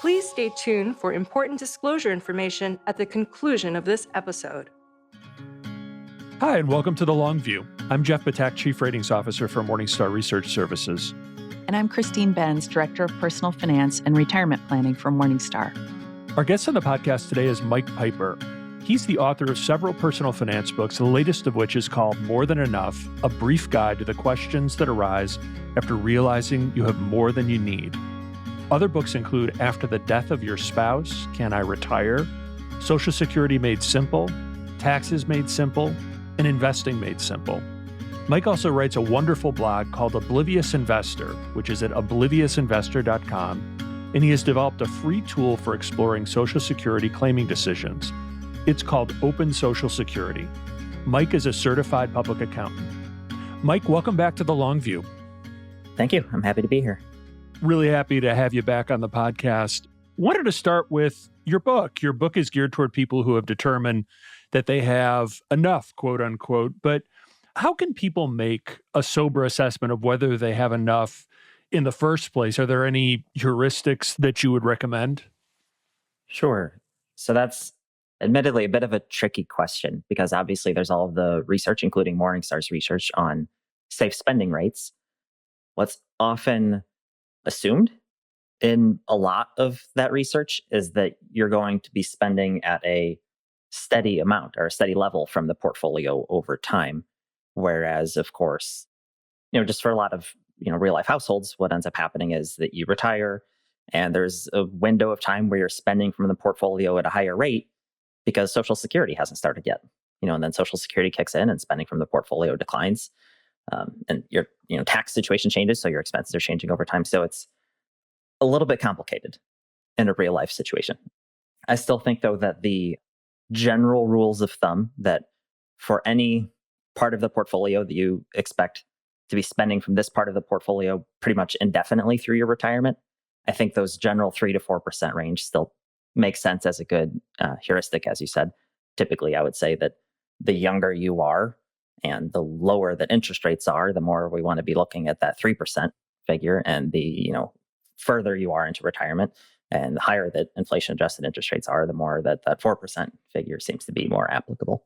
Please stay tuned for important disclosure information at the conclusion of this episode. Hi, and welcome to The Long View. I'm Jeff Batak, Chief Ratings Officer for Morningstar Research Services. And I'm Christine Benz, Director of Personal Finance and Retirement Planning for Morningstar. Our guest on the podcast today is Mike Piper. He's the author of several personal finance books, the latest of which is called More Than Enough, a brief guide to the questions that arise after realizing you have more than you need. Other books include After the Death of Your Spouse, Can I Retire?, Social Security Made Simple, Taxes Made Simple, and Investing Made Simple. Mike also writes a wonderful blog called Oblivious Investor, which is at obliviousinvestor.com, and he has developed a free tool for exploring Social Security claiming decisions. It's called Open Social Security. Mike is a certified public accountant. Mike, welcome back to The Long View. Thank you. I'm happy to be here. Really happy to have you back on the podcast. Wanted to start with your book. Your book is geared toward people who have determined that they have enough, quote unquote. But how can people make a sober assessment of whether they have enough in the first place? Are there any heuristics that you would recommend? Sure. So that's admittedly a bit of a tricky question because obviously there's all of the research, including Morningstar's research on safe spending rates. What's often assumed in a lot of that research is that you're going to be spending at a steady amount or a steady level from the portfolio over time. Whereas, of course, just for a lot of, real life households, what ends up happening is that you retire and there's a window of time where you're spending from the portfolio at a higher rate because Social Security hasn't started yet. And then Social Security kicks in and spending from the portfolio declines. And your tax situation changes, so your expenses are changing over time. So it's a little bit complicated in a real life situation. I still think, though, that the general rules of thumb that for any part of the portfolio that you expect to be spending from this part of the portfolio pretty much indefinitely through your retirement, I think those general 3 to 4% range still makes sense as a good heuristic, as you said. Typically, I would say that the younger you are, and the lower that interest rates are, the more we want to be looking at that 3% figure. And the, further you are into retirement and the higher that inflation adjusted interest rates are, the more that 4% figure seems to be more applicable.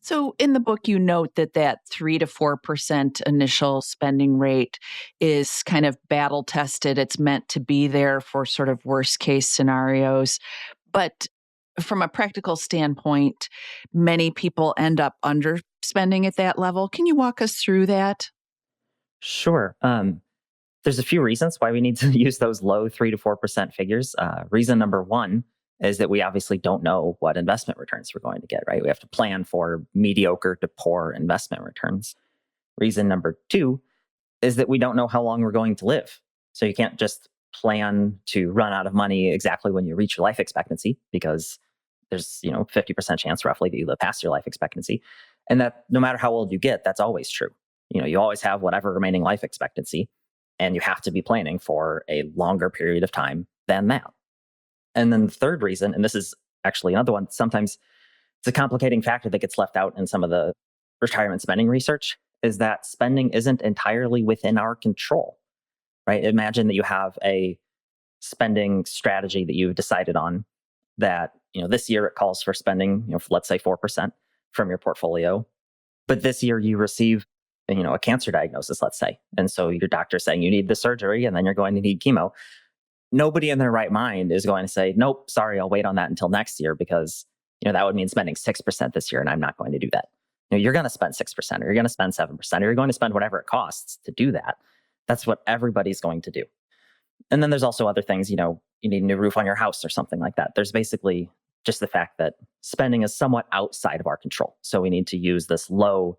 So in the book, you note that 3 to 4% initial spending rate is kind of battle tested. It's meant to be there for sort of worst case scenarios. But from a practical standpoint, many people end up underspending at that level. Can you walk us through that? Sure. There's a few reasons why we need to use those low 3 to 4% figures. Reason number one is that we obviously don't know what investment returns we're going to get, right? We have to plan for mediocre to poor investment returns. Reason number two is that we don't know how long we're going to live. So you can't just plan to run out of money exactly when you reach your life expectancy because there's 50% chance roughly that you live past your life expectancy. And that no matter how old you get, that's always true. You always have whatever remaining life expectancy, and you have to be planning for a longer period of time than that. And then the third reason, and this is actually another one, sometimes it's a complicating factor that gets left out in some of the retirement spending research, is that spending isn't entirely within our control, right? Imagine that you have a spending strategy that you've decided on that, this year it calls for spending, for, let's say 4% from your portfolio. But this year you receive, a cancer diagnosis, let's say. And so your doctor's saying you need the surgery and then you're going to need chemo. Nobody in their right mind is going to say, nope, sorry, I'll wait on that until next year because, that would mean spending 6% this year and I'm not going to do that. You're going to spend 6% or you're going to spend 7% or you're going to spend whatever it costs to do that. That's what everybody's going to do. And then there's also other things, you need a new roof on your house or something like that. There's basically just the fact that spending is somewhat outside of our control. So we need to use this low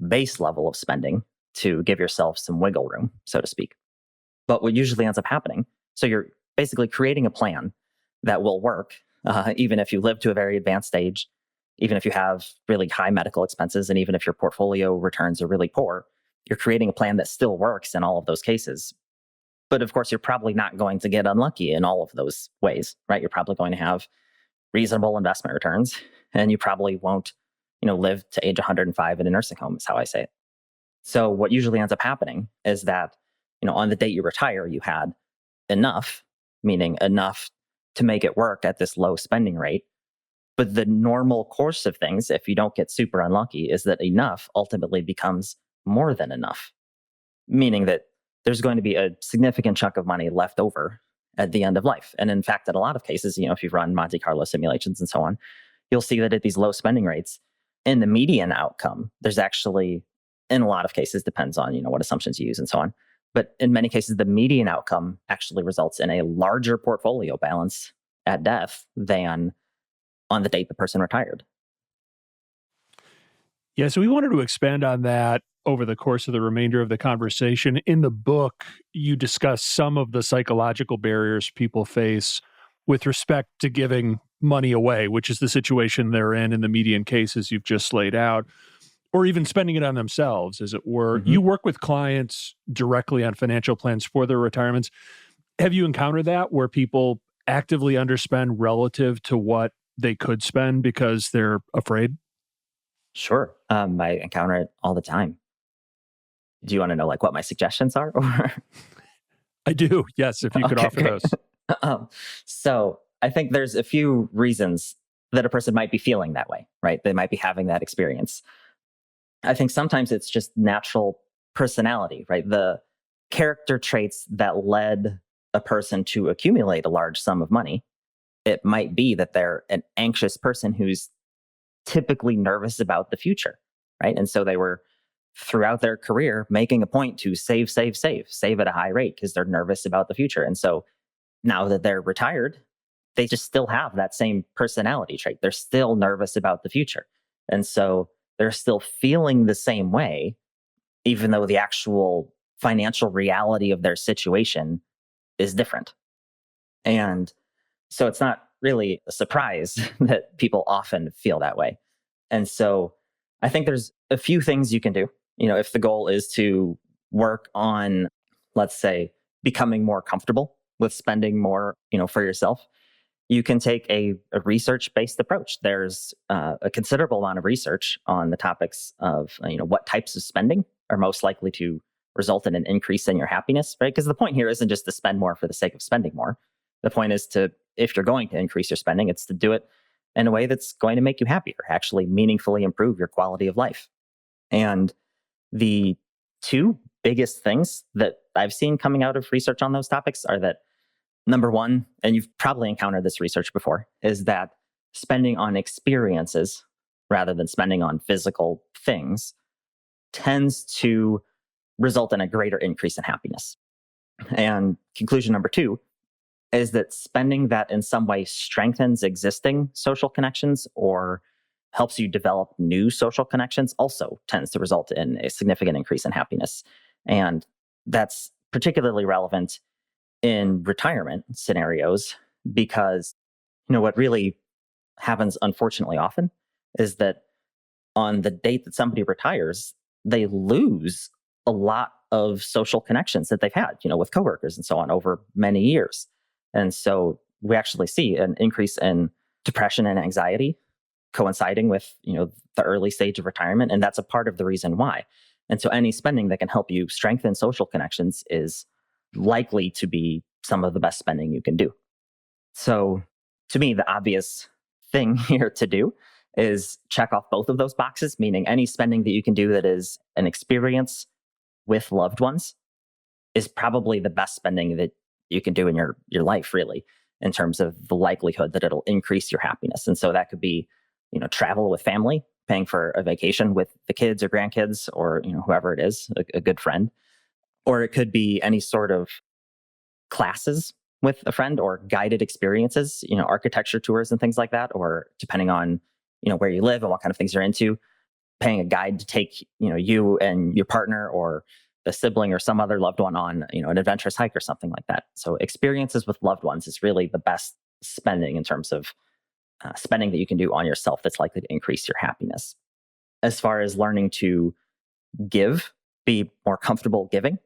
base level of spending to give yourself some wiggle room, so to speak. But what usually ends up happening, so you're basically creating a plan that will work, even if you live to a very advanced age, even if you have really high medical expenses, and even if your portfolio returns are really poor, you're creating a plan that still works in all of those cases. But of course, you're probably not going to get unlucky in all of those ways, right? You're probably going to have reasonable investment returns, and you probably won't, live to age 105 in a nursing home, is how I say it. So what usually ends up happening is that, on the date you retire, you had enough meaning enough to make it work at this low spending rate. But the normal course of things, if you don't get super unlucky, is that enough ultimately becomes more than enough, meaning that there's going to be a significant chunk of money left over at the end of life. And in fact, in a lot of cases, if you've run Monte Carlo simulations and so on, you'll see that at these low spending rates, in the median outcome, there's actually, in a lot of cases, depends on, what assumptions you use and so on. But in many cases, the median outcome actually results in a larger portfolio balance at death than on the date the person retired. Yeah, so we wanted to expand on that over the course of the remainder of the conversation. In the book, you discuss some of the psychological barriers people face with respect to giving money away, which is the situation they're in the median cases you've just laid out, or even spending it on themselves, as it were. Mm-hmm. You work with clients directly on financial plans for their retirements. Have you encountered that where people actively underspend relative to what they could spend because they're afraid? Sure. I encounter it all the time. Do you want to know what my suggestions are? I do. Yes, if you could offer great. those. So I think there's a few reasons that a person might be feeling that way, right? They might be having that experience. I think sometimes it's just natural personality, right? The character traits that led a person to accumulate a large sum of money. It might be that they're an anxious person who's typically nervous about the future, right? And so they were, throughout their career, making a point to save at a high rate because they're nervous about the future. And so now that they're retired, they just still have that same personality trait. They're still nervous about the future. And so they're still feeling the same way, even though the actual financial reality of their situation is different. And so it's not really a surprise that people often feel that way. And so I think there's a few things you can do. If the goal is to work on, let's say, becoming more comfortable with spending more, for yourself, you can take a research-based approach. There's a considerable amount of research on the topics of, what types of spending are most likely to result in an increase in your happiness, right? Because the point here isn't just to spend more for the sake of spending more. The point is to, if you're going to increase your spending, it's to do it in a way that's going to make you happier, actually meaningfully improve your quality of life. And the two biggest things that I've seen coming out of research on those topics are that, number one, and you've probably encountered this research before, is that spending on experiences rather than spending on physical things tends to result in a greater increase in happiness. And conclusion number two is that spending that in some way strengthens existing social connections or helps you develop new social connections also tends to result in a significant increase in happiness. And that's particularly relevant in retirement scenarios because, what really happens unfortunately often is that on the date that somebody retires, they lose a lot of social connections that they've had, with coworkers and so on over many years. And so we actually see an increase in depression and anxiety coinciding with, the early stage of retirement. And that's a part of the reason why. And so any spending that can help you strengthen social connections is likely to be some of the best spending you can do. So to me, the obvious thing here to do is check off both of those boxes, meaning any spending that you can do that is an experience with loved ones is probably the best spending that you can do in your life, really, in terms of the likelihood that it'll increase your happiness. And so that could be, travel with family, paying for a vacation with the kids or grandkids or, whoever it is, a good friend. Or it could be any sort of classes with a friend or guided experiences, architecture tours and things like that. Or depending on, where you live and what kind of things you're into, paying a guide to take, you and your partner or a sibling or some other loved one on, an adventurous hike or something like that. So experiences with loved ones is really the best spending in terms of spending that you can do on yourself that's likely to increase your happiness. As far as learning to give, be more comfortable giving,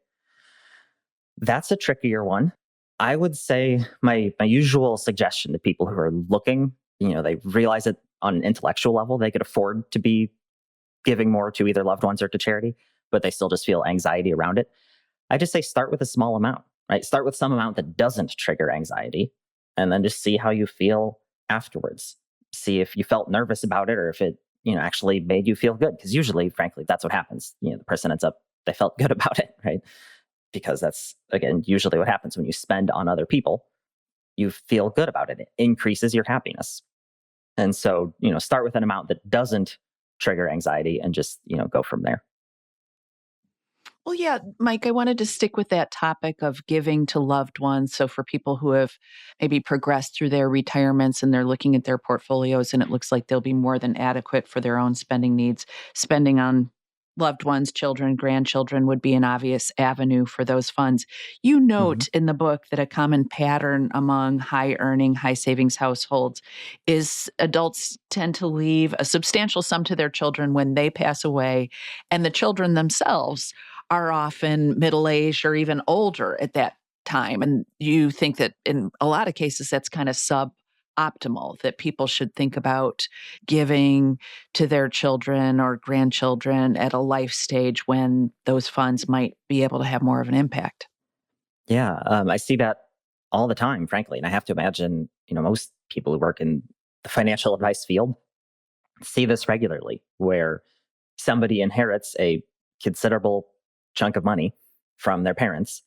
that's a trickier one. I would say my usual suggestion to people who are looking, they realize that on an intellectual level, they could afford to be giving more to either loved ones or to charity, but they still just feel anxiety around it. I just say start with a small amount, right? Start with some amount that doesn't trigger anxiety, and then just see how you feel afterwards. See if you felt nervous about it or if it, actually made you feel good. Because usually, frankly, that's what happens. The person ends up, they felt good about it, right? Because that's, again, usually what happens when you spend on other people. You feel good about it. It increases your happiness. And so, start with an amount that doesn't trigger anxiety and just, go from there. Well, yeah, Mike, I wanted to stick with that topic of giving to loved ones. So, for people who have maybe progressed through their retirements and they're looking at their portfolios and it looks like they'll be more than adequate for their own spending needs, spending on loved ones, children, grandchildren would be an obvious avenue for those funds. You Mhm. note in the book that a common pattern among high earning, high savings households is adults tend to leave a substantial sum to their children when they pass away, and the children themselves are often middle aged or even older at that time. And you think that in a lot of cases, that's kind of suboptimal, that people should think about giving to their children or grandchildren at a life stage when those funds might be able to have more of an impact. Yeah, I see that all the time, frankly. And I have to imagine, most people who work in the financial advice field see this regularly, where somebody inherits a considerable chunk of money from their parents.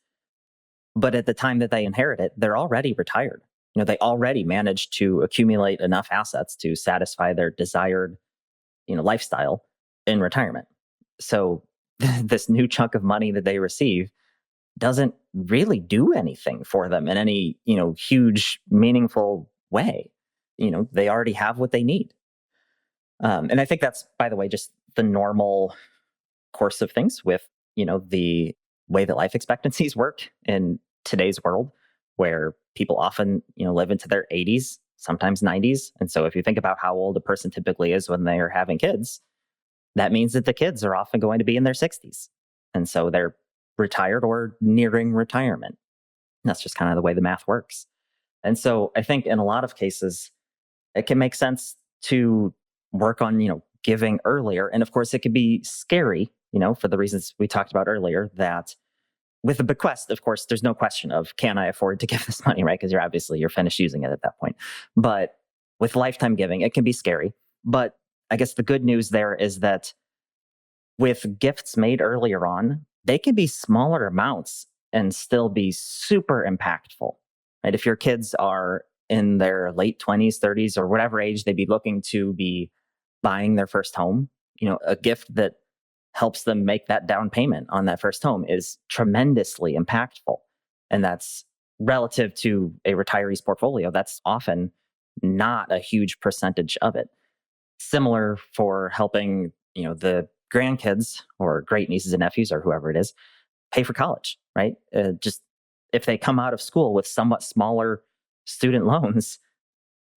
But at the time that they inherit it, they're already retired. They already managed to accumulate enough assets to satisfy their desired, lifestyle in retirement. So this new chunk of money that they receive doesn't really do anything for them in any, huge, meaningful way. They already have what they need. And I think that's, by the way, just the normal course of things with, the way that life expectancies work in today's world, where people often, live into their 80s, sometimes 90s. And so if you think about how old a person typically is when they are having kids, that means that the kids are often going to be in their 60s. And so they're retired or nearing retirement. That's just kind of the way the math works. And so I think in a lot of cases, it can make sense to work on, giving earlier. And of course, it could be scary, for the reasons we talked about earlier, that with a bequest, of course, there's no question of, can I afford to give this money, right? Because you're finished using it at that point. But with lifetime giving, it can be scary. But I guess the good news there is that with gifts made earlier on, they can be smaller amounts and still be super impactful, right? If your kids are in their late 20s, 30s, or whatever age they'd be looking to be buying their first home, a gift that helps them make that down payment on that first home is tremendously impactful. And that's relative to a retiree's portfolio. That's often not a huge percentage of it. Similar for helping, the grandkids or great nieces and nephews or whoever it is pay for college, right? Just if they come out of school with somewhat smaller student loans,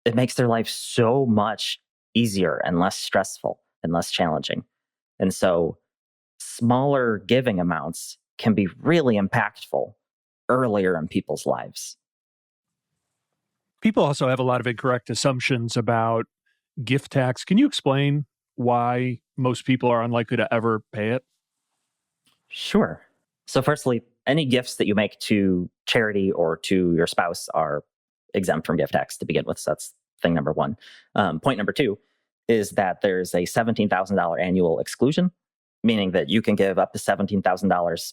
it makes their life so much easier and less stressful and less challenging. And so smaller giving amounts can be really impactful earlier in people's lives. People also have a lot of incorrect assumptions about gift tax. Can you explain why most people are unlikely to ever pay it? Sure. So, firstly, any gifts that you make to charity or to your spouse are exempt from gift tax to begin with. So, that's thing number one. Point number two is that there's a $17,000 annual exclusion, meaning that you can give up to $17,000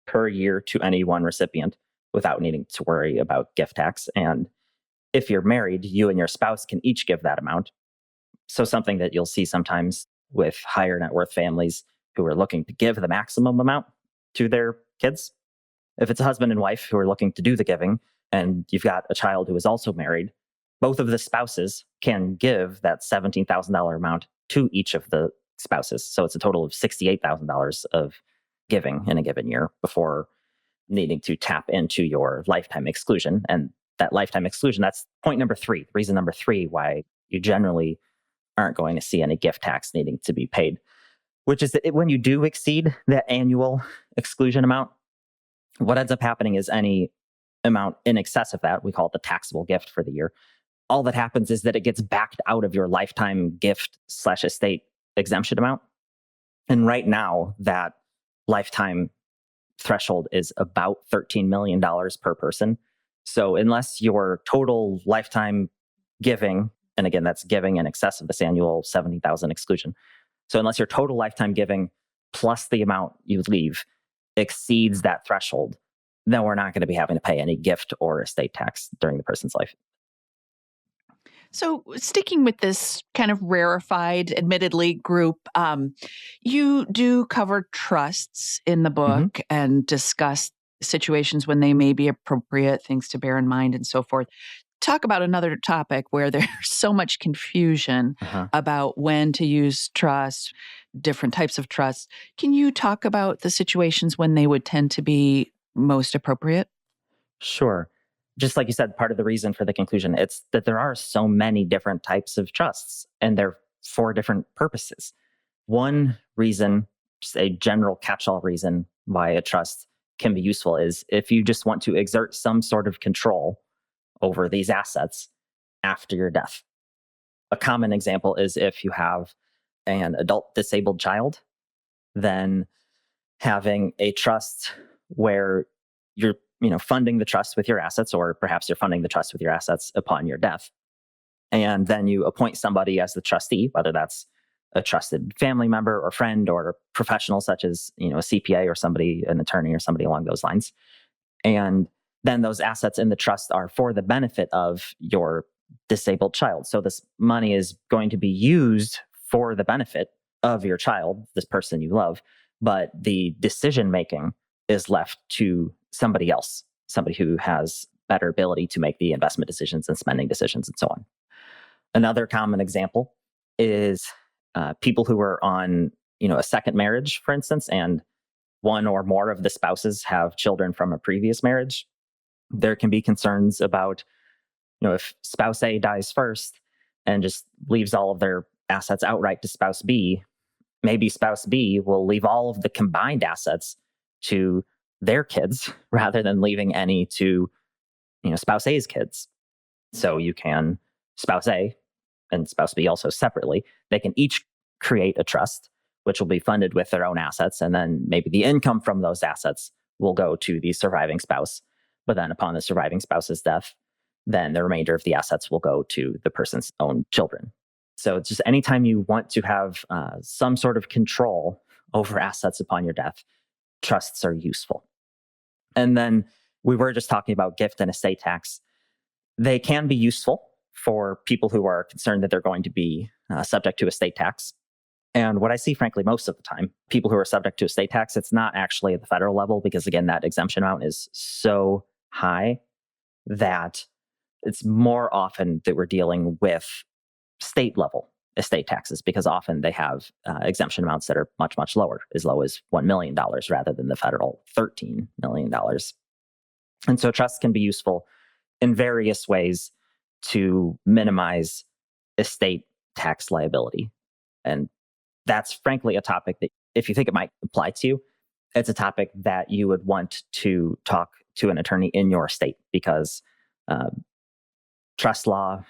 per year to any one recipient without needing to worry about gift tax. And if you're married, you and your spouse can each give that amount. So something that you'll see sometimes with higher net worth families who are looking to give the maximum amount to their kids. If it's a husband and wife who are looking to do the giving and you've got a child who is also married, both of the spouses can give that $17,000 amount to each of the spouses. So it's a total of $68,000 of giving in a given year before needing to tap into your lifetime exclusion. And that lifetime exclusion, that's point number three, reason number three why you generally aren't going to see any gift tax needing to be paid, which is that when you do exceed that annual exclusion amount, what ends up happening is any amount in excess of that, we call it the taxable gift for the year. All that happens is that it gets backed out of your lifetime gift/estate exemption amount. And right now, that lifetime threshold is about $13 million per person. So unless your total lifetime giving, and again, that's giving in excess of this annual $70,000 exclusion. So unless your total lifetime giving plus the amount you leave exceeds that threshold, then we're not going to be having to pay any gift or estate tax during the person's life. So, sticking with this kind of rarefied, admittedly, group, you do cover trusts in the book and discuss situations when they may be appropriate, things to bear in mind, and so forth. Talk about another topic where there's so much confusion about when to use trusts, different types of trusts. Can you talk about the situations when they would tend to be most appropriate? Sure. Just like you said, part of the reason for the conclusion, it's that there are so many different types of trusts and they're for different purposes. One reason, just a general catch-all reason why a trust can be useful is if you just want to exert some sort of control over these assets after your death. A common example is if you have an adult disabled child, then having a trust where you're funding the trust with your assets, or perhaps you're funding the trust with your assets upon your death. And then you appoint somebody as the trustee, whether that's a trusted family member or friend or a professional such as, a CPA or somebody, an attorney or somebody along those lines. And then those assets in the trust are for the benefit of your disabled child. So this money is going to be used for the benefit of your child, this person you love, but the decision making is left to somebody else, somebody who has better ability to make the investment decisions and spending decisions and so on. Another common example is people who are on, a second marriage, for instance, and one or more of the spouses have children from a previous marriage. There can be concerns about, if spouse A dies first and just leaves all of their assets outright to spouse B, maybe spouse B will leave all of the combined assets to their kids rather than leaving any to, spouse A's kids. So you can, spouse A and spouse B also separately, they can each create a trust, which will be funded with their own assets. And then maybe the income from those assets will go to the surviving spouse. But then upon the surviving spouse's death, then the remainder of the assets will go to the person's own children. So it's just anytime you want to have some sort of control over assets upon your death, trusts are useful. And then we were just talking about gift and estate tax. They can be useful for people who are concerned that they're going to be subject to estate tax. And what I see, frankly, most of the time, people who are subject to estate tax, it's not actually at the federal level because, again, that exemption amount is so high that it's more often that we're dealing with state level estate taxes because often they have exemption amounts that are much, much lower, as low as $1 million rather than the federal $13 million. And so trusts can be useful in various ways to minimize estate tax liability. And that's frankly a topic that if you think it might apply to you, it's a topic that you would want to talk to an attorney in your state because trust law,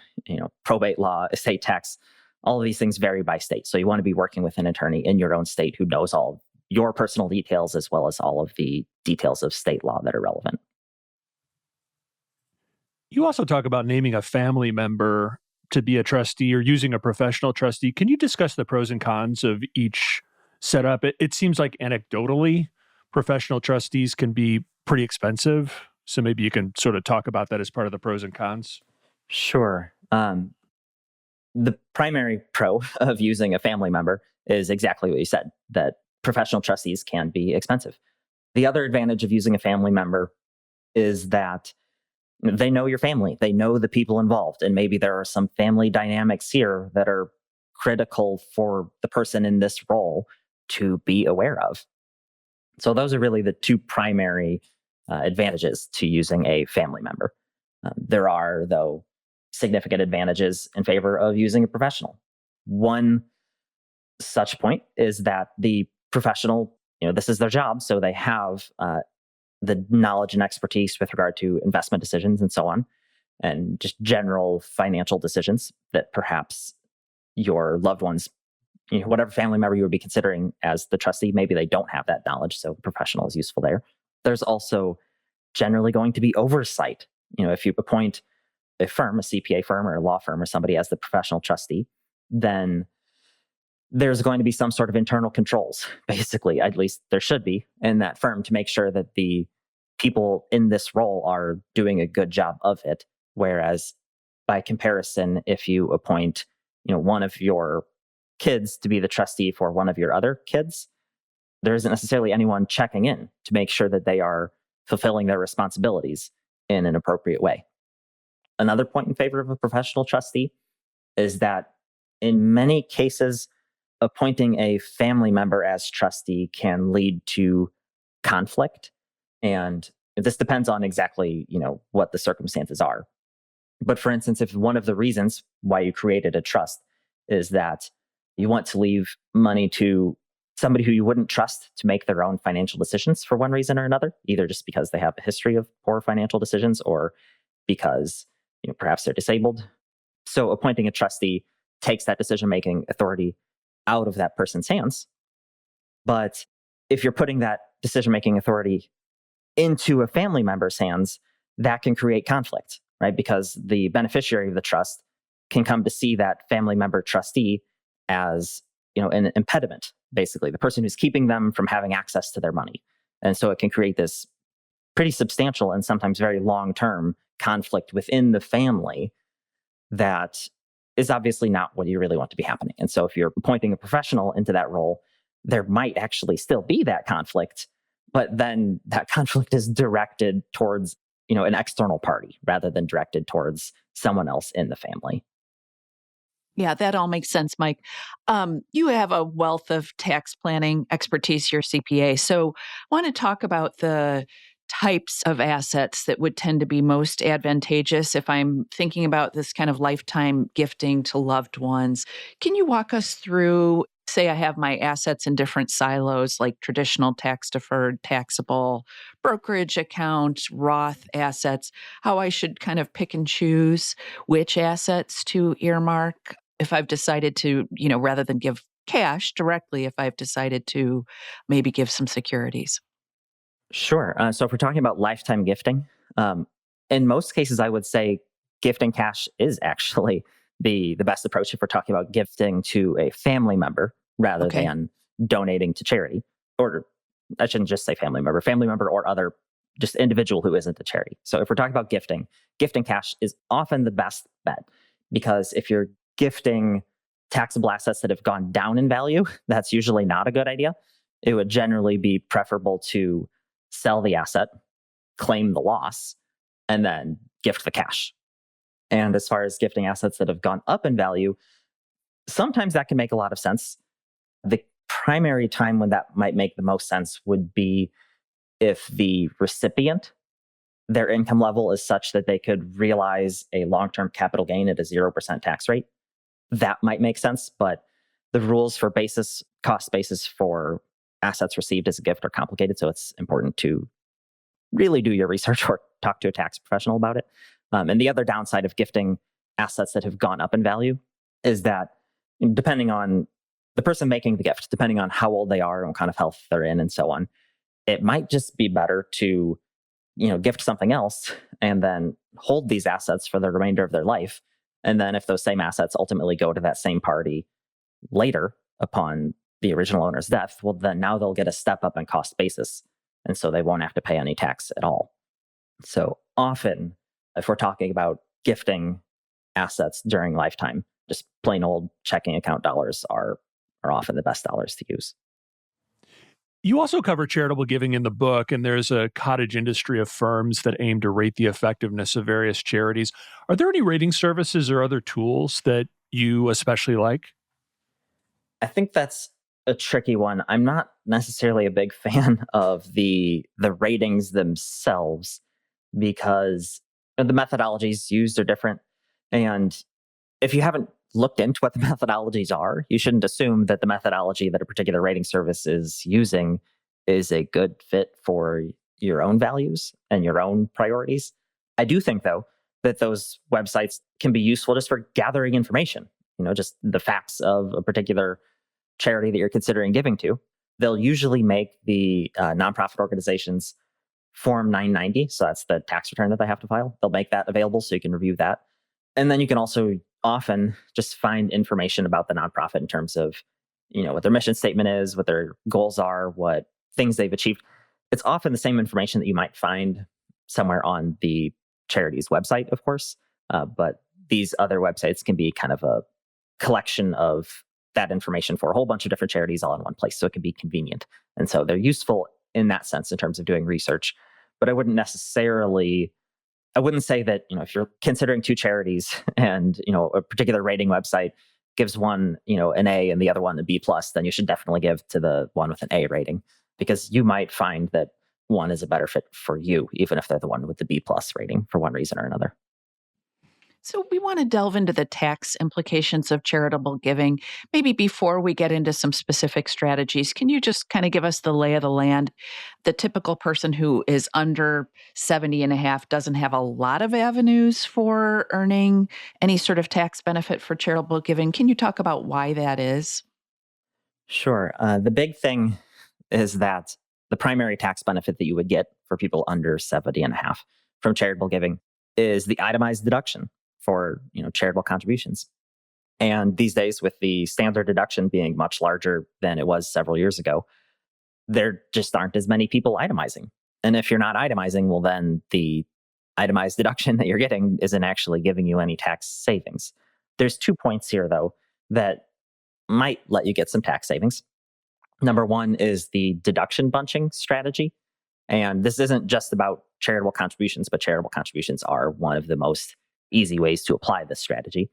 probate law, estate tax, all of these things vary by state. So you want to be working with an attorney in your own state who knows all of your personal details as well as all of the details of state law that are relevant. You also talk about naming a family member to be a trustee or using a professional trustee. Can you discuss the pros and cons of each setup? It seems like anecdotally, professional trustees can be pretty expensive. So maybe you can sort of talk about that as part of the pros and cons. Sure. The primary pro of using a family member is exactly what you said, that professional trustees can be expensive. The other advantage of using a family member is that they know your family. They know the people involved. And maybe there are some family dynamics here that are critical for the person in this role to be aware of. So those are really the two primary advantages to using a family member. There are, though, significant advantages in favor of using a professional. One such point is that the professional, this is their job, so they have the knowledge and expertise with regard to investment decisions and so on, and just general financial decisions that perhaps your loved ones, whatever family member you would be considering as the trustee, maybe they don't have that knowledge, so a professional is useful there. There's also generally going to be oversight. If you appoint a firm, a CPA firm or a law firm or somebody as the professional trustee, then there's going to be some sort of internal controls, basically, at least there should be in that firm, to make sure that the people in this role are doing a good job of it. Whereas by comparison, if you appoint, one of your kids to be the trustee for one of your other kids, there isn't necessarily anyone checking in to make sure that they are fulfilling their responsibilities in an appropriate way. Another point in favor of a professional trustee is that in many cases, appointing a family member as trustee can lead to conflict. And this depends on exactly, what the circumstances are. But for instance, if one of the reasons why you created a trust is that you want to leave money to somebody who you wouldn't trust to make their own financial decisions for one reason or another, either just because they have a history of poor financial decisions or because perhaps they're disabled. So appointing a trustee takes that decision-making authority out of that person's hands. But if you're putting that decision-making authority into a family member's hands, that can create conflict, right? Because the beneficiary of the trust can come to see that family member trustee as, an impediment, basically, the person who's keeping them from having access to their money. And so it can create this pretty substantial and sometimes very long-term conflict within the family that is obviously not what you really want to be happening. And so if you're appointing a professional into that role, there might actually still be that conflict, but then that conflict is directed towards, an external party rather than directed towards someone else in the family. Yeah, that all makes sense, Mike. You have a wealth of tax planning expertise, your CPA. So I want to talk about the types of assets that would tend to be most advantageous if I'm thinking about this kind of lifetime gifting to loved ones. Can you walk us through, say I have my assets in different silos, like traditional tax deferred, taxable, brokerage account, Roth assets, how I should kind of pick and choose which assets to earmark if I've decided to, rather than give cash directly, if I've decided to maybe give some securities? Sure. So if we're talking about lifetime gifting, in most cases, I would say gifting cash is actually the best approach if we're talking about gifting to a family member rather than donating to charity. Or I shouldn't just say family member or other just individual who isn't a charity. So if we're talking about gifting cash is often the best bet, because if you're gifting taxable assets that have gone down in value, that's usually not a good idea. It would generally be preferable to sell the asset, claim the loss, and then gift the cash. And as far as gifting assets that have gone up in value, sometimes that can make a lot of sense. The primary time when that might make the most sense would be if the recipient, their income level is such that they could realize a long-term capital gain at a 0% tax rate. That might make sense, but the rules for cost basis for assets received as a gift are complicated, so it's important to really do your research or talk to a tax professional about it. And the other downside of gifting assets that have gone up in value is that depending on the person making the gift, depending on how old they are and what kind of health they're in and so on, it might just be better to, gift something else and then hold these assets for the remainder of their life. And then if those same assets ultimately go to that same party later upon the original owner's death, well, then now they'll get a step up in cost basis. And so they won't have to pay any tax at all. So often, if we're talking about gifting assets during lifetime, just plain old checking account dollars are often the best dollars to use. You also cover charitable giving in the book, and there's a cottage industry of firms that aim to rate the effectiveness of various charities. Are there any rating services or other tools that you especially like? I think that's a tricky one. I'm not necessarily a big fan of the ratings themselves because the methodologies used are different. And if you haven't looked into what the methodologies are, you shouldn't assume that the methodology that a particular rating service is using is a good fit for your own values and your own priorities. I do think, though, that those websites can be useful just for gathering information, just the facts of a particular charity that you're considering giving to. They'll usually make the nonprofit organizations Form 990. So that's the tax return that they have to file. They'll make that available so you can review that. And then you can also often just find information about the nonprofit in terms of, what their mission statement is, what their goals are, what things they've achieved. It's often the same information that you might find somewhere on the charity's website, of course. But these other websites can be kind of a collection of that information for a whole bunch of different charities all in one place. So it can be convenient. And so they're useful in that sense in terms of doing research. But I wouldn't say that, if you're considering two charities and, a particular rating website gives one, an A and the other one a B+, then you should definitely give to the one with an A rating, because you might find that one is a better fit for you, even if they're the one with the B+ rating for one reason or another. So we want to delve into the tax implications of charitable giving. Maybe before we get into some specific strategies, can you just kind of give us the lay of the land? The typical person who is under 70 and a half doesn't have a lot of avenues for earning any sort of tax benefit for charitable giving. Can you talk about why that is? Sure. The big thing is that the primary tax benefit that you would get for people under 70 and a half from charitable giving is the itemized deduction for charitable contributions. And these days, with the standard deduction being much larger than it was several years ago, there just aren't as many people itemizing. And if you're not itemizing, well, then the itemized deduction that you're getting isn't actually giving you any tax savings. There's 2 points here, though, that might let you get some tax savings. Number one is the deduction bunching strategy. And this isn't just about charitable contributions, but charitable contributions are one of the most easy ways to apply this strategy.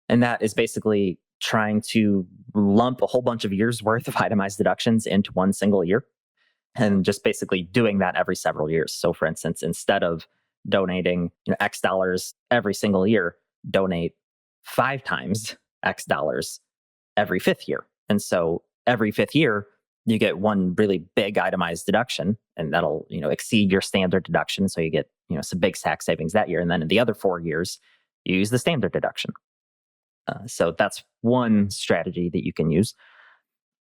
And that is basically trying to lump a whole bunch of years worth of itemized deductions into one single year, and just basically doing that every several years. So for instance, instead of donating X dollars every single year, donate 5 times X dollars every 5th year. And so every 5th year, you get one really big itemized deduction, and that'll exceed your standard deduction. So you get some big tax savings that year. And then in the other 4 years, you use the standard deduction. So that's one strategy that you can use.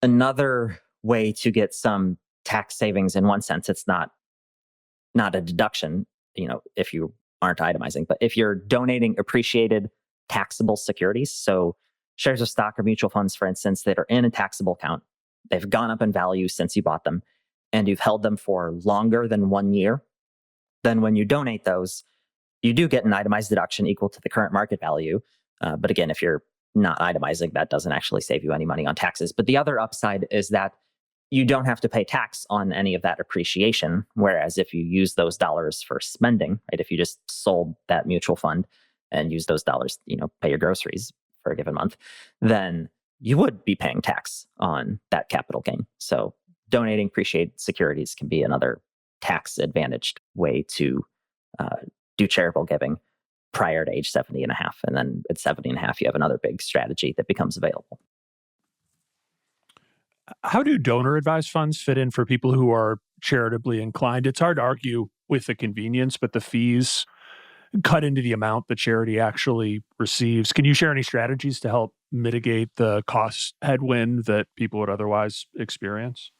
Another way to get some tax savings, in one sense, it's not a deduction, if you aren't itemizing, but if you're donating appreciated taxable securities, so shares of stock or mutual funds, for instance, that are in a taxable account, they've gone up in value since you bought them, and you've held them for longer than 1 year, then when you donate those, you do get an itemized deduction equal to the current market value. But again, if you're not itemizing, that doesn't actually save you any money on taxes. But the other upside is that you don't have to pay tax on any of that appreciation. Whereas if you use those dollars for spending, right, if you just sold that mutual fund and use those dollars, pay your groceries for a given month, then you would be paying tax on that capital gain. So donating appreciated securities can be another tax advantaged way to do charitable giving prior to age 70 and a half. And then at 70 and a half, you have another big strategy that becomes available. How do donor advised funds fit in for people who are charitably inclined? It's hard to argue with the convenience, but the fees cut into the amount the charity actually receives. Can you share any strategies to help mitigate the cost headwind that people would otherwise experience?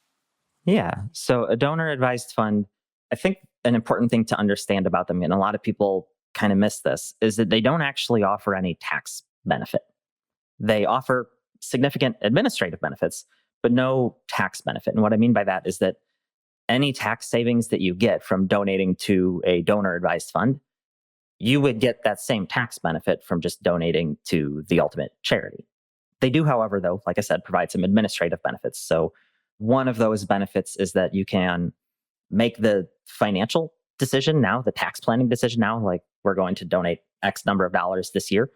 Yeah. So a donor advised fund, I think an important thing to understand about them, and a lot of people kind of miss this, is that they don't actually offer any tax benefit. They offer significant administrative benefits, but no tax benefit. And what I mean by that is that any tax savings that you get from donating to a donor advised fund, you would get that same tax benefit from just donating to the ultimate charity. They do, however, though, like I said, provide some administrative benefits. So one of those benefits is that you can make the financial decision now, the tax planning decision now, like we're going to donate X number of dollars this year,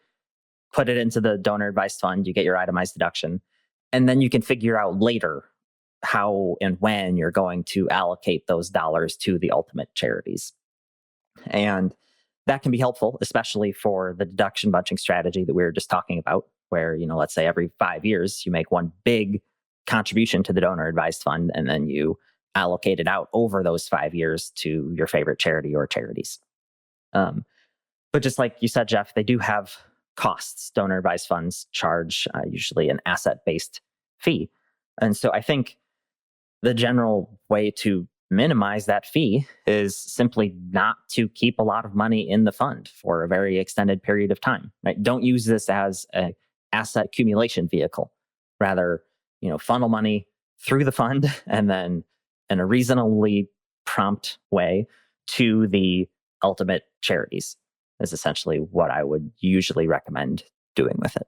put it into the donor advised fund, you get your itemized deduction, and then you can figure out later how and when you're going to allocate those dollars to the ultimate charities. And that can be helpful, especially for the deduction bunching strategy that we were just talking about, where, let's say every 5 years, you make one big contribution to the donor advised fund, and then you allocate it out over those 5 years to your favorite charity or charities. But just like you said, Jeff, they do have costs. Donor advised funds charge usually an asset-based fee. And so I think the general way to minimize that fee is simply not to keep a lot of money in the fund for a very extended period of time, right? Don't use this as an asset accumulation vehicle. Rather, funnel money through the fund and then in a reasonably prompt way to the ultimate charities is essentially what I would usually recommend doing with it.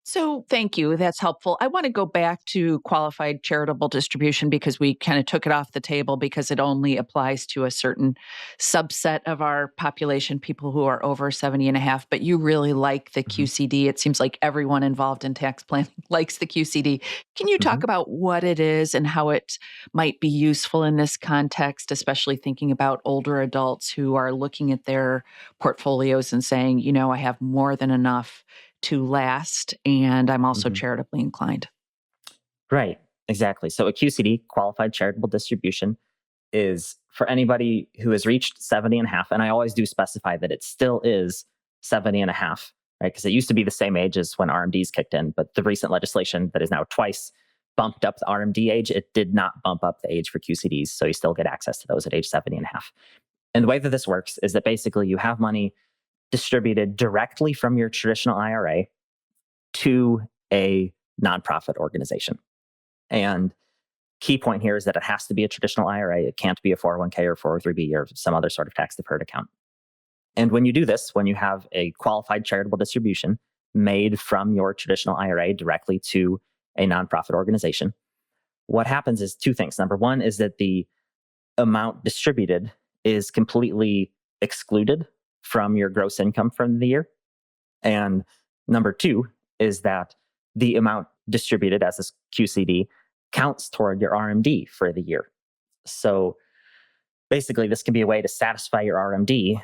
So thank you. That's helpful. I want to go back to qualified charitable distribution because we kind of took it off the table because it only applies to a certain subset of our population, people who are over 70 and a half. But you really like the QCD. It seems like everyone involved in tax planning likes the QCD. Can you talk about what it is and how it might be useful in this context, especially thinking about older adults who are looking at their portfolios and saying, I have more than enough to last, and I'm also charitably inclined. Right, exactly. So a QCD, qualified charitable distribution, is for anybody who has reached 70 and a half. And I always do specify that it still is 70 and a half, right? Because it used to be the same age as when RMDs kicked in, but the recent legislation that is now twice bumped up the RMD age, it did not bump up the age for QCDs. So you still get access to those at age 70 and a half. And the way that this works is that basically you have money distributed directly from your traditional IRA to a nonprofit organization. And key point here is that it has to be a traditional IRA. It can't be a 401k or 403b or some other sort of tax deferred account. And when you do this, when you have a qualified charitable distribution made from your traditional IRA directly to a nonprofit organization, what happens is two things. Number one is that the amount distributed is completely excluded from your gross income from the year. And number two is that the amount distributed as a QCD counts toward your RMD for the year. So basically, this can be a way to satisfy your RMD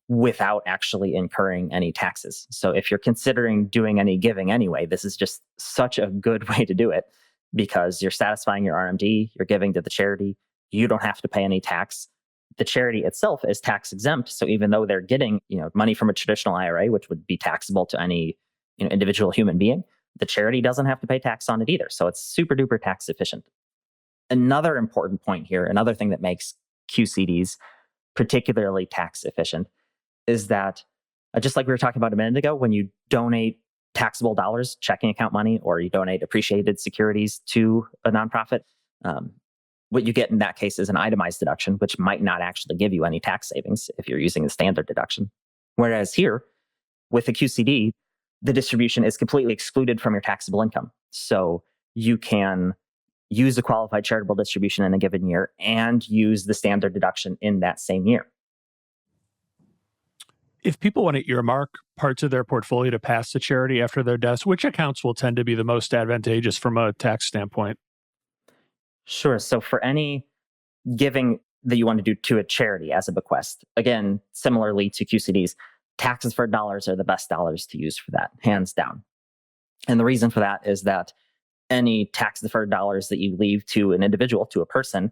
without actually incurring any taxes. So if you're considering doing any giving anyway, this is just such a good way to do it because you're satisfying your RMD, you're giving to the charity, you don't have to pay any tax. The charity itself is tax exempt. So even though they're getting, money from a traditional IRA, which would be taxable to any, individual human being, the charity doesn't have to pay tax on it either. So it's super duper tax efficient. Another important point here, another thing that makes QCDs particularly tax efficient is that, just like we were talking about a minute ago, when you donate taxable dollars, checking account money, or you donate appreciated securities to a nonprofit, what you get in that case is an itemized deduction, which might not actually give you any tax savings if you're using the standard deduction. Whereas here, with a QCD, the distribution is completely excluded from your taxable income. So you can use a qualified charitable distribution in a given year and use the standard deduction in that same year. If people want to earmark parts of their portfolio to pass to charity after their deaths, which accounts will tend to be the most advantageous from a tax standpoint? Sure. So for any giving that you want to do to a charity as a bequest, again, similarly to QCDs, tax deferred dollars are the best dollars to use for that, hands down. And the reason for that is that any tax deferred dollars that you leave to an individual, to a person,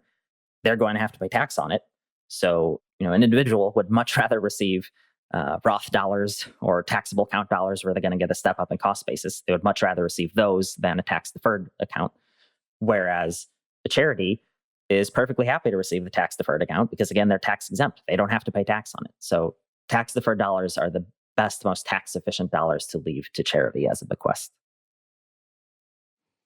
they're going to have to pay tax on it. So, an individual would much rather receive Roth dollars or taxable account dollars where they're going to get a step up in cost basis. They would much rather receive those than a tax deferred account. Whereas a charity is perfectly happy to receive the tax deferred account because, again, they're tax exempt. They don't have to pay tax on it. So tax deferred dollars are the best, most tax efficient dollars to leave to charity as a bequest.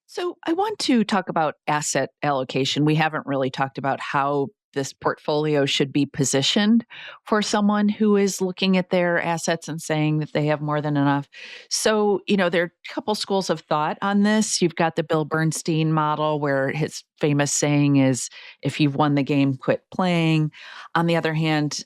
So I want to talk about asset allocation. We haven't really talked about how this portfolio should be positioned for someone who is looking at their assets and saying that they have more than enough. So, there are a couple schools of thought on this. You've got the Bill Bernstein model where his famous saying is, if you've won the game, quit playing. On the other hand,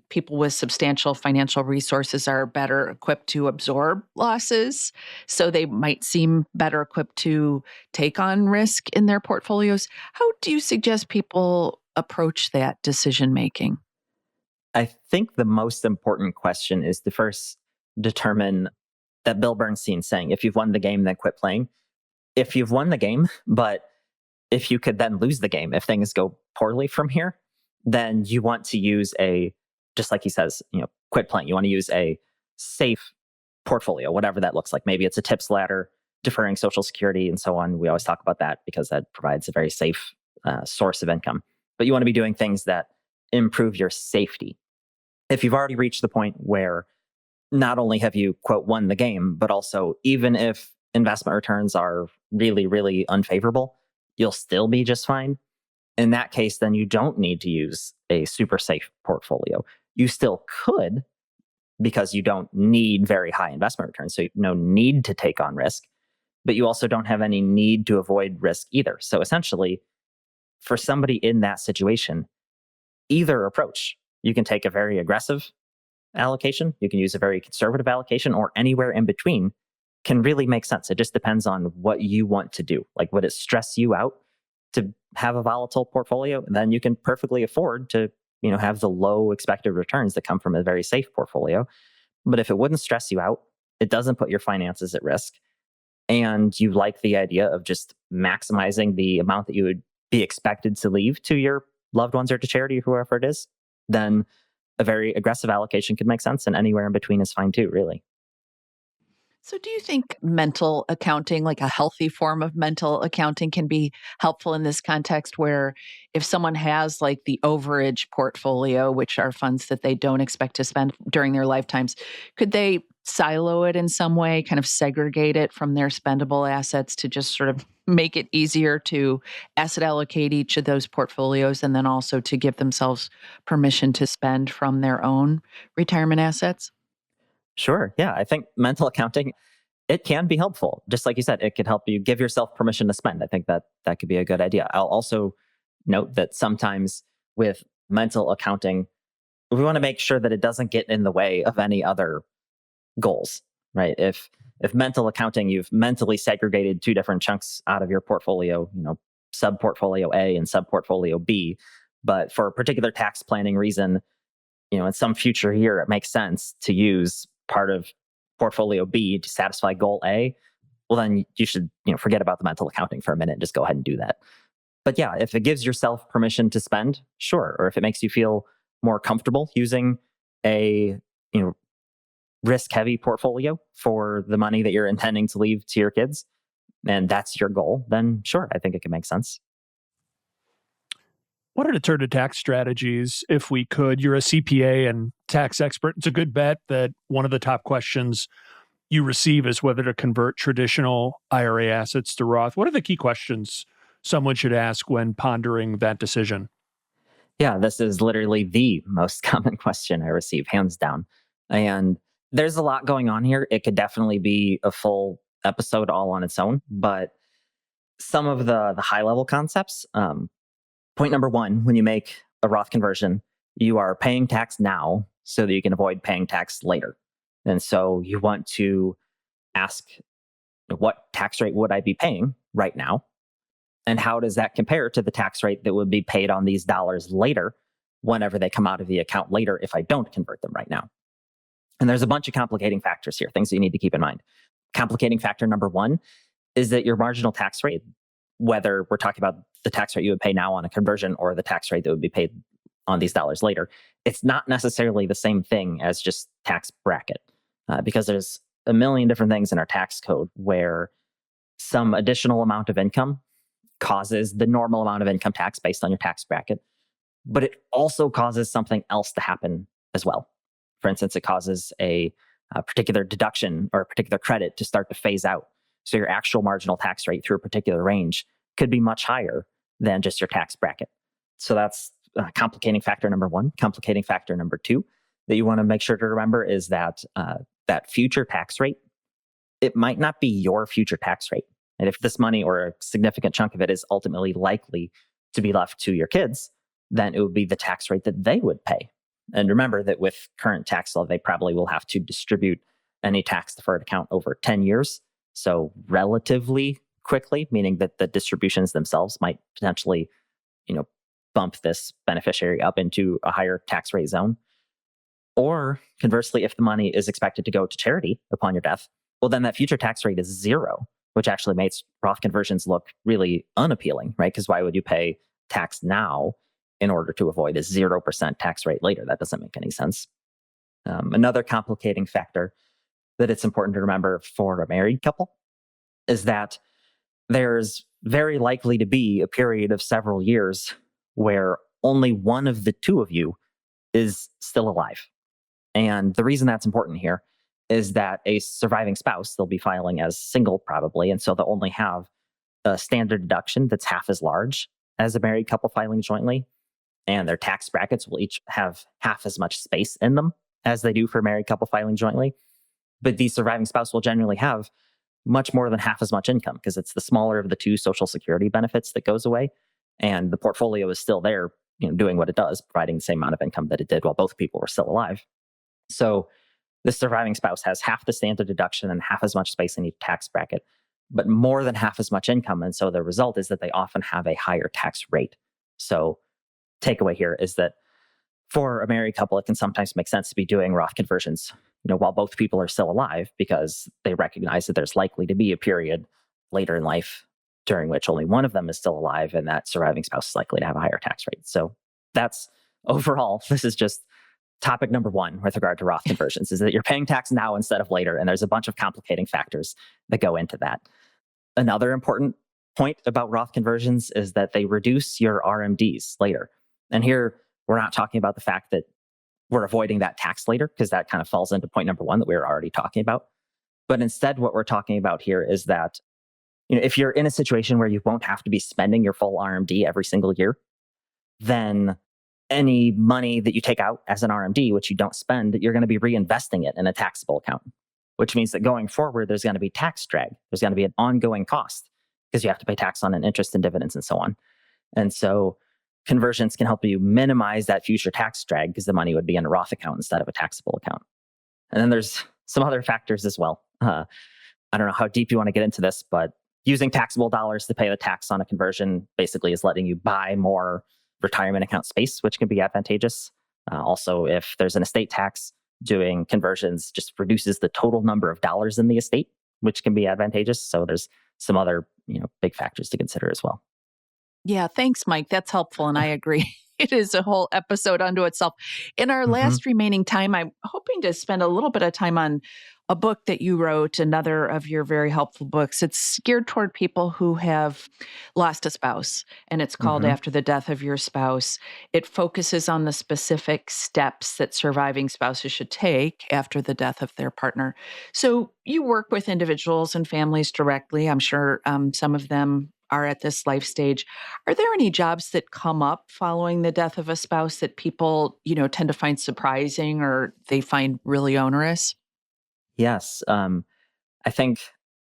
people with substantial financial resources are better equipped to absorb losses. So they might seem better equipped to take on risk in their portfolios. How do you suggest people approach that decision making? I think the most important question is to first determine that Bill Bernstein saying, if you've won the game, then quit playing. If you've won the game, but if you could then lose the game, if things go poorly from here, then you want to use just like he says, quit playing. You want to use a safe portfolio, whatever that looks like. Maybe it's a tips ladder, deferring Social Security and so on. We always talk about that because that provides a very safe source of income. But you want to be doing things that improve your safety. If you've already reached the point where not only have you, quote, won the game, but also even if investment returns are really, really unfavorable, you'll still be just fine. In that case, then you don't need to use a super safe portfolio. You still could, because you don't need very high investment returns. So no need to take on risk, but you also don't have any need to avoid risk either. So essentially, for somebody in that situation, either approach, you can take a very aggressive allocation, you can use a very conservative allocation, or anywhere in between can really make sense. It just depends on what you want to do. Like, would it stress you out to have a volatile portfolio? Then you can perfectly afford to, have the low expected returns that come from a very safe portfolio. But if it wouldn't stress you out, it doesn't put your finances at risk, and you like the idea of just maximizing the amount that you would be expected to leave to your loved ones or to charity or whoever it is, then a very aggressive allocation could make sense, and anywhere in between is fine too, really. So, do you think mental accounting, like a healthy form of mental accounting, can be helpful in this context where if someone has like the overage portfolio, which are funds that they don't expect to spend during their lifetimes, could they silo it in some way, kind of segregate it from their spendable assets to just sort of make it easier to asset allocate each of those portfolios and then also to give themselves permission to spend from their own retirement assets? Sure. Yeah. I think mental accounting, it can be helpful. Just like you said, it could help you give yourself permission to spend. I think that could be a good idea. I'll also note that sometimes with mental accounting, we want to make sure that it doesn't get in the way of any other goals, right? If mental accounting, you've mentally segregated two different chunks out of your portfolio, sub portfolio A and sub portfolio B, but for a particular tax planning reason, in some future year, it makes sense to use part of portfolio B to satisfy goal A, well, then you should, forget about the mental accounting for a minute and just go ahead and do that. But yeah, if it gives yourself permission to spend, sure. Or if it makes you feel more comfortable using a, risk-heavy portfolio for the money that you're intending to leave to your kids, and that's your goal, then sure, I think it can make sense. Wanted to turn to tax strategies if we could. You're a CPA and tax expert. It's a good bet that one of the top questions you receive is whether to convert traditional IRA assets to Roth. What are the key questions someone should ask when pondering that decision? Yeah, this is literally the most common question I receive, hands down. And there's a lot going on here. It could definitely be a full episode all on its own, but some of the high level concepts. Point number one, when you make a Roth conversion, you are paying tax now so that you can avoid paying tax later. And so you want to ask, what tax rate would I be paying right now? And how does that compare to the tax rate that would be paid on these dollars later, whenever they come out of the account later, if I don't convert them right now? And there's a bunch of complicating factors here, things that you need to keep in mind. Complicating factor number one is that your marginal tax rate, whether we're talking about the tax rate you would pay now on a conversion or the tax rate that would be paid on these dollars later, it's not necessarily the same thing as just tax bracket, because there's a million different things in our tax code where some additional amount of income causes the normal amount of income tax based on your tax bracket, but it also causes something else to happen as well. For instance, it causes a particular deduction or a particular credit to start to phase out. So your actual marginal tax rate through a particular range could be much higher than just your tax bracket. So that's complicating factor number one. Complicating factor number two that you want to make sure to remember is that that future tax rate, it might not be your future tax rate. And if this money or a significant chunk of it is ultimately likely to be left to your kids, then it would be the tax rate that they would pay. And remember that with current tax law, they probably will have to distribute any tax deferred account over 10 years. So relatively quickly, meaning that the distributions themselves might potentially, bump this beneficiary up into a higher tax rate zone. Or conversely, if the money is expected to go to charity upon your death, well, then that future tax rate is zero, which actually makes Roth conversions look really unappealing, right? Because why would you pay tax now in order to avoid a 0% tax rate later? That doesn't make any sense. Another complicating factor that it's important to remember for a married couple is that there's very likely to be a period of several years where only one of the two of you is still alive. And the reason that's important here is that a surviving spouse, they'll be filing as single probably, and so they'll only have a standard deduction that's half as large as a married couple filing jointly, and their tax brackets will each have half as much space in them as they do for a married couple filing jointly. But the surviving spouse will generally have much more than half as much income because it's the smaller of the two Social Security benefits that goes away, and the portfolio is still there, doing what it does, providing the same amount of income that it did while both people were still alive. So the surviving spouse has half the standard deduction and half as much space in each tax bracket, but more than half as much income. And so the result is that they often have a higher tax rate. So takeaway here is that for a married couple, it can sometimes make sense to be doing Roth conversions, while both people are still alive, because they recognize that there's likely to be a period later in life during which only one of them is still alive, and that surviving spouse is likely to have a higher tax rate. So that's overall, this is just topic number one with regard to Roth conversions, is that you're paying tax now instead of later. And there's a bunch of complicating factors that go into that. Another important point about Roth conversions is that they reduce your RMDs later. And here, we're not talking about the fact that we're avoiding that tax later, because that kind of falls into point number one that we were already talking about. But instead, what we're talking about here is that if you're in a situation where you won't have to be spending your full RMD every single year, then any money that you take out as an RMD, which you don't spend, you're going to be reinvesting it in a taxable account, which means that going forward, there's going to be tax drag. There's going to be an ongoing cost because you have to pay tax on an interest and dividends and so on. And so conversions can help you minimize that future tax drag because the money would be in a Roth account instead of a taxable account. And then there's some other factors as well. I don't know how deep you want to get into this, but using taxable dollars to pay the tax on a conversion basically is letting you buy more retirement account space, which can be advantageous. Also, if there's an estate tax, doing conversions just reduces the total number of dollars in the estate, which can be advantageous. So there's some other, big factors to consider as well. Yeah, thanks, Mike. That's helpful. And I agree. It is a whole episode unto itself. In our last remaining time, I'm hoping to spend a little bit of time on a book that you wrote, another of your very helpful books. It's geared toward people who have lost a spouse, and it's called After the Death of Your Spouse. It focuses on the specific steps that surviving spouses should take after the death of their partner. So you work with individuals and families directly. I'm sure some of them are at this life stage. Are there any jobs that come up following the death of a spouse that people, tend to find surprising or they find really onerous? Yes. I think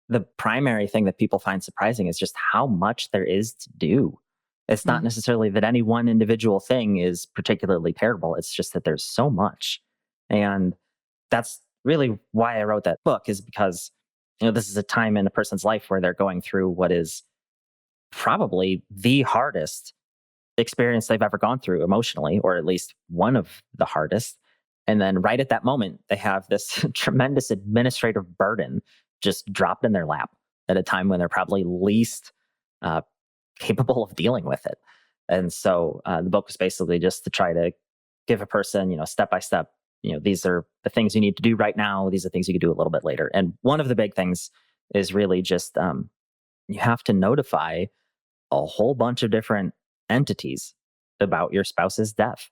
the primary thing that people find surprising is just how much there is to do. It's not necessarily that any one individual thing is particularly terrible. It's just that there's so much. And that's really why I wrote that book, is because, this is a time in a person's life where they're going through what is probably the hardest experience they've ever gone through emotionally, or at least one of the hardest. And then right at that moment, they have this tremendous administrative burden just dropped in their lap at a time when they're probably least capable of dealing with it. And so the book was basically just to try to give a person, step by step, these are the things you need to do right now. These are things you could do a little bit later. And one of the big things is really just you have to notify a whole bunch of different entities about your spouse's death.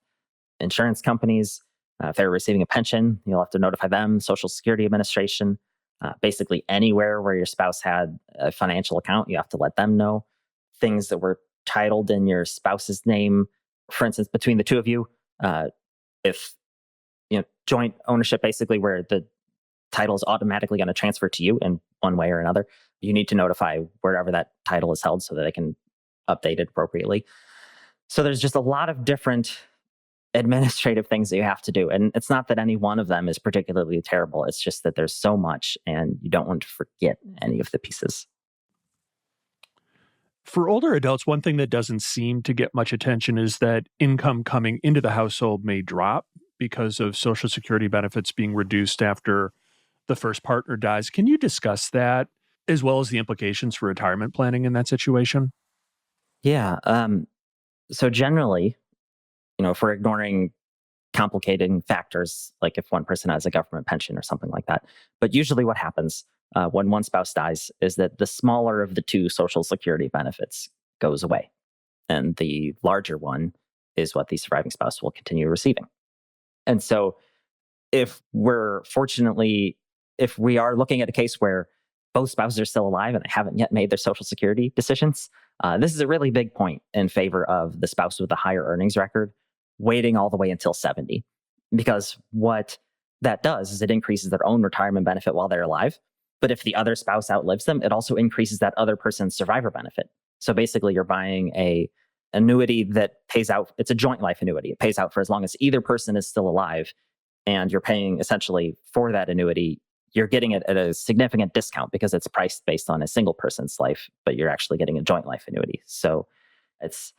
Insurance companies, if they're receiving a pension, you'll have to notify them, Social Security Administration, basically anywhere where your spouse had a financial account, you have to let them know. Things that were titled in your spouse's name, for instance, between the two of you, if joint ownership, basically where the title is automatically going to transfer to you in one way or another, you need to notify wherever that title is held so that they can update it appropriately. So there's just a lot of different administrative things that you have to do. And it's not that any one of them is particularly terrible. It's just that there's so much and you don't want to forget any of the pieces. For older adults, one thing that doesn't seem to get much attention is that income coming into the household may drop because of Social Security benefits being reduced after the first partner dies. Can you discuss that, as well as the implications for retirement planning in that situation? Yeah. So generally, if we're ignoring complicating factors, like if one person has a government pension or something like that, but usually what happens when one spouse dies is that the smaller of the two Social Security benefits goes away. And the larger one is what the surviving spouse will continue receiving. And so if we are looking at a case where both spouses are still alive and they haven't yet made their Social Security decisions, this is a really big point in favor of the spouse with the higher earnings record waiting all the way until 70. Because what that does is it increases their own retirement benefit while they're alive. But if the other spouse outlives them, it also increases that other person's survivor benefit. So basically, you're buying a annuity that pays out. It's a joint life annuity. It pays out for as long as either person is still alive, and you're paying essentially for that annuity. You're getting it at a significant discount because it's priced based on a single person's life, but you're actually getting a joint life annuity. So it's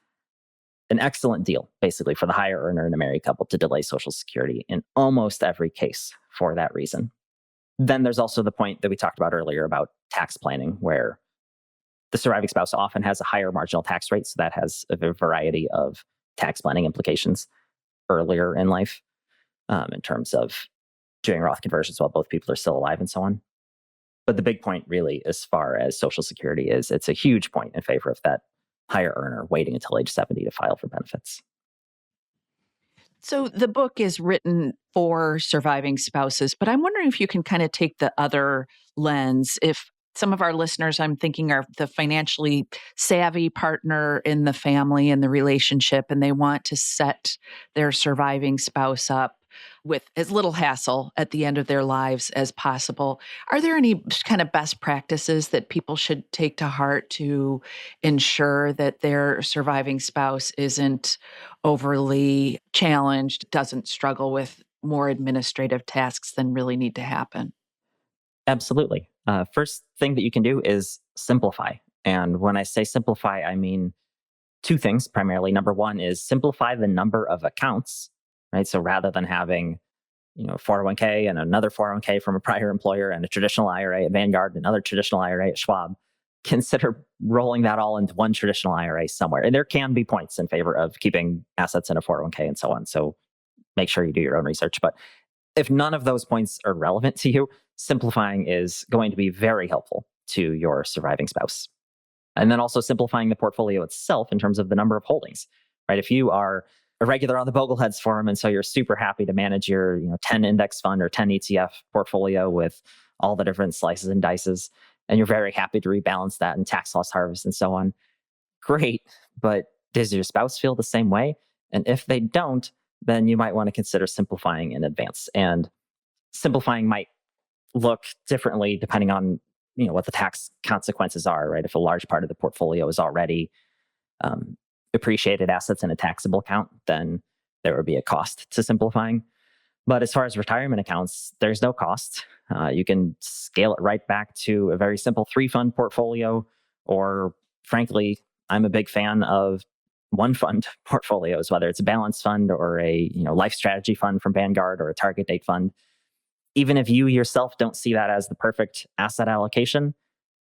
an excellent deal, basically, for the higher earner and a married couple to delay Social Security in almost every case for that reason. Then there's also the point that we talked about earlier about tax planning, where the surviving spouse often has a higher marginal tax rate. So that has a variety of tax planning implications earlier in life in terms of doing Roth conversions while both people are still alive and so on. But the big point really, as far as Social Security is, it's a huge point in favor of that higher earner waiting until age 70 to file for benefits. So the book is written for surviving spouses, but I'm wondering if you can kind of take the other lens. If some of our listeners, I'm thinking, are the financially savvy partner in the family and the relationship, and they want to set their surviving spouse up with as little hassle at the end of their lives as possible. Are there any kind of best practices that people should take to heart to ensure that their surviving spouse isn't overly challenged, doesn't struggle with more administrative tasks than really need to happen? Absolutely. First thing that you can do is simplify. And when I say simplify, I mean two things primarily. Number one is simplify the number of accounts, right? So rather than having, 401k and another 401k from a prior employer and a traditional IRA at Vanguard and another traditional IRA at Schwab, consider rolling that all into one traditional IRA somewhere. And there can be points in favor of keeping assets in a 401k and so on. So make sure you do your own research. But if none of those points are relevant to you, simplifying is going to be very helpful to your surviving spouse. And then also simplifying the portfolio itself in terms of the number of holdings, right? If you are a regular on the Bogleheads forum, and so you're super happy to manage your 10 index fund or 10 ETF portfolio with all the different slices and dices, and you're very happy to rebalance that in tax loss harvest and so on, great. But does your spouse feel the same way? And if they don't, then you might want to consider simplifying in advance. And simplifying might look differently depending on what the tax consequences are, right? If a large part of the portfolio is already appreciated assets in a taxable account, then there would be a cost to simplifying. But as far as retirement accounts, there's no cost. You can scale it right back to a very simple 3-fund portfolio, or frankly, I'm a big fan of 1-fund portfolios, whether it's a balanced fund or a life strategy fund from Vanguard or a target date fund. Even if you yourself don't see that as the perfect asset allocation,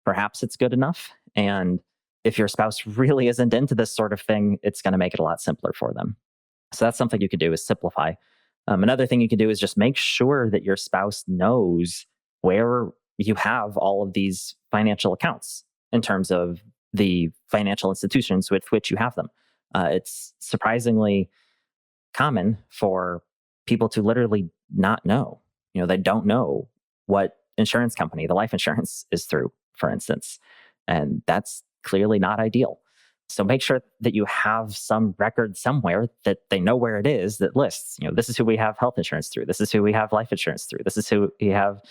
perhaps it's good enough. And if your spouse really isn't into this sort of thing, it's going to make it a lot simpler for them. So that's something you could do, is simplify. Another thing you can do is just make sure that your spouse knows where you have all of these financial accounts in terms of the financial institutions with which you have them. It's surprisingly common for people to literally not know. They don't know what insurance company the life insurance is through, for instance. And that's clearly not ideal. So make sure that you have some record somewhere that they know where it is that lists, this is who we have health insurance through. This is who we have life insurance through. This is who we have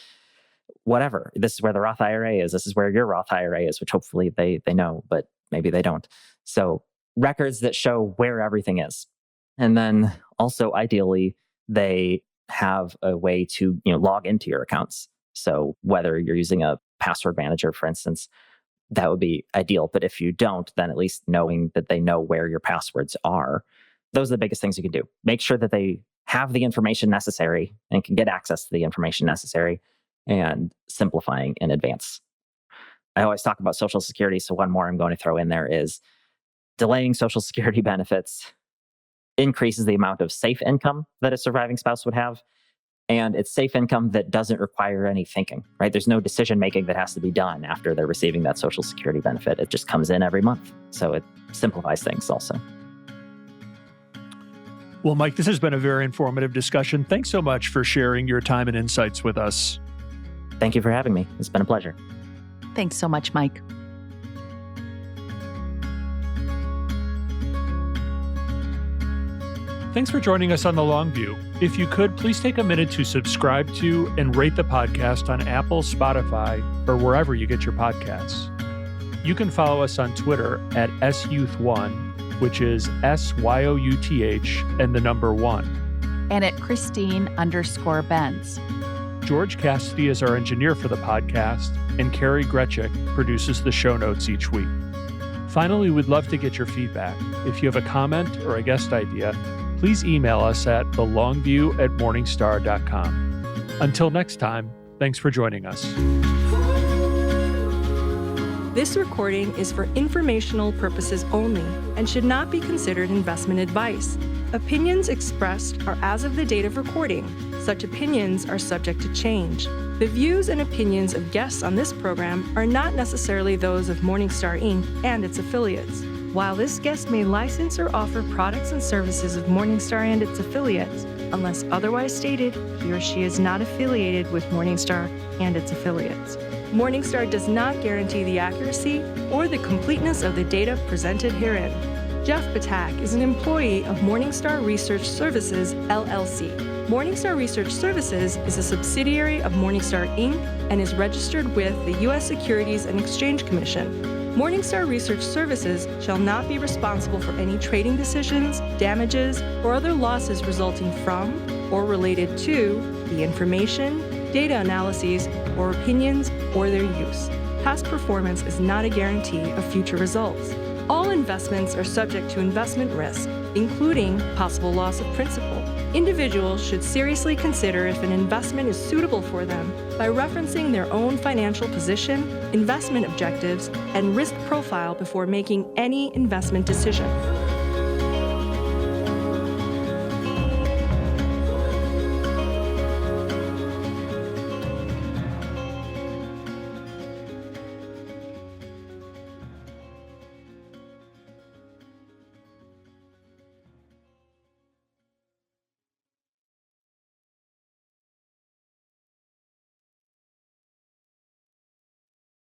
whatever. This is where the Roth IRA is. This is where your Roth IRA is, which hopefully they know, but maybe they don't. So records that show where everything is. And then also ideally, they have a way to log into your accounts. So whether you're using a password manager, for instance, that would be ideal. But if you don't, then at least knowing that they know where your passwords are, those are the biggest things you can do. Make sure that they have the information necessary and can get access to the information necessary, and simplifying in advance. I always talk about Social Security, so one more I'm going to throw in there is delaying Social Security benefits increases the amount of safe income that a surviving spouse would have. And it's safe income that doesn't require any thinking, right? There's no decision making that has to be done after they're receiving that Social Security benefit. It just comes in every month. So it simplifies things also. Well, Mike, this has been a very informative discussion. Thanks so much for sharing your time and insights with us. Thank you for having me. It's been a pleasure. Thanks so much, Mike. Thanks for joining us on The Long View. If you could, please take a minute to subscribe to and rate the podcast on Apple, Spotify, or wherever you get your podcasts. You can follow us on Twitter at SYouth1, which is SYOUTH and the number 1. And at Christine_Benz. George Cassidy is our engineer for the podcast, and Carrie Gretchick produces the show notes each week. Finally, we'd love to get your feedback. If you have a comment or a guest idea, please email us at thelongview@morningstar.com. Until next time, thanks for joining us. This recording is for informational purposes only and should not be considered investment advice. Opinions expressed are as of the date of recording. Such opinions are subject to change. The views and opinions of guests on this program are not necessarily those of Morningstar Inc. and its affiliates. While this guest may license or offer products and services of Morningstar and its affiliates, unless otherwise stated, he or she is not affiliated with Morningstar and its affiliates. Morningstar does not guarantee the accuracy or the completeness of the data presented herein. Jeff Patak is an employee of Morningstar Research Services, LLC. Morningstar Research Services is a subsidiary of Morningstar Inc. and is registered with the U.S. Securities and Exchange Commission. Morningstar Research Services shall not be responsible for any trading decisions, damages, or other losses resulting from or related to the information, data analyses, or opinions, or their use. Past performance is not a guarantee of future results. All investments are subject to investment risk, including possible loss of principal. Individuals should seriously consider if an investment is suitable for them by referencing their own financial position, investment objectives, and risk profile before making any investment decision.